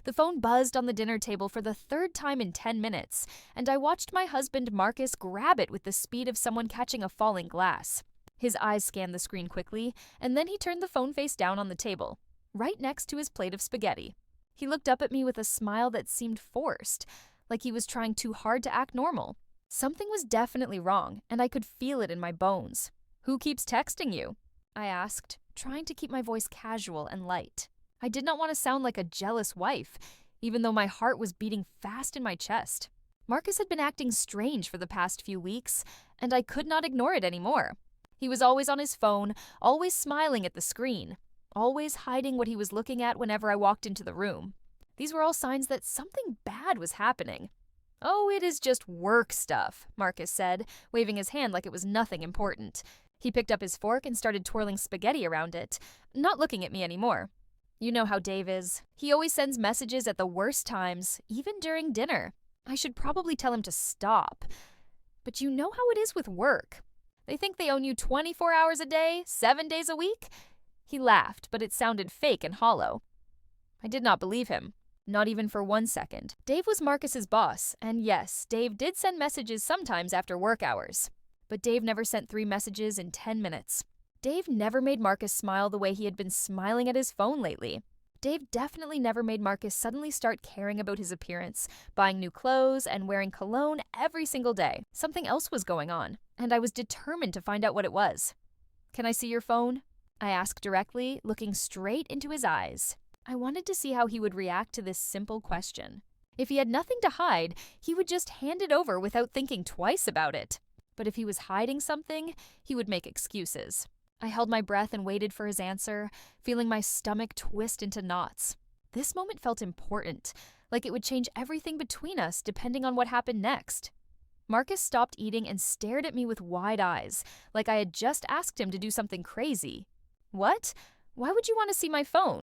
The phone buzzed on the dinner table for the third time in 10 minutes, and I watched my husband Marcus grab it with the speed of someone catching a falling glass. His eyes scanned the screen quickly, and then he turned the phone face down on the table, right next to his plate of spaghetti. He looked up at me with a smile that seemed forced, like he was trying too hard to act normal. Something was definitely wrong, and I could feel it in my bones. "Who keeps texting you?" I asked, trying to keep my voice casual and light. I did not want to sound like a jealous wife, even though my heart was beating fast in my chest. Marcus had been acting strange for the past few weeks, and I could not ignore it anymore. He was always on his phone, always smiling at the screen, always hiding what he was looking at whenever I walked into the room. These were all signs that something bad was happening. "Oh, it is just work stuff," Marcus said, waving his hand like it was nothing important. He picked up his fork and started twirling spaghetti around it, not looking at me anymore. "You know how Dave is. He always sends messages at the worst times, even during dinner. I should probably tell him to stop. But you know how it is with work. They think they own you 24 hours a day, 7 days a week?" He laughed, but it sounded fake and hollow. I did not believe him. Not even for 1 second. Dave was Marcus's boss, and yes, Dave did send messages sometimes after work hours. But Dave never sent 3 messages in 10 minutes. Dave never made Marcus smile the way he had been smiling at his phone lately. Dave definitely never made Marcus suddenly start caring about his appearance, buying new clothes, and wearing cologne every single day. Something else was going on, and I was determined to find out what it was. "Can I see your phone?" I asked directly, looking straight into his eyes. I wanted to see how he would react to this simple question. If he had nothing to hide, he would just hand it over without thinking twice about it. But if he was hiding something, he would make excuses. I held my breath and waited for his answer, feeling my stomach twist into knots. This moment felt important, like it would change everything between us depending on what happened next. Marcus stopped eating and stared at me with wide eyes, like I had just asked him to do something crazy. "What? Why would you want to see my phone?"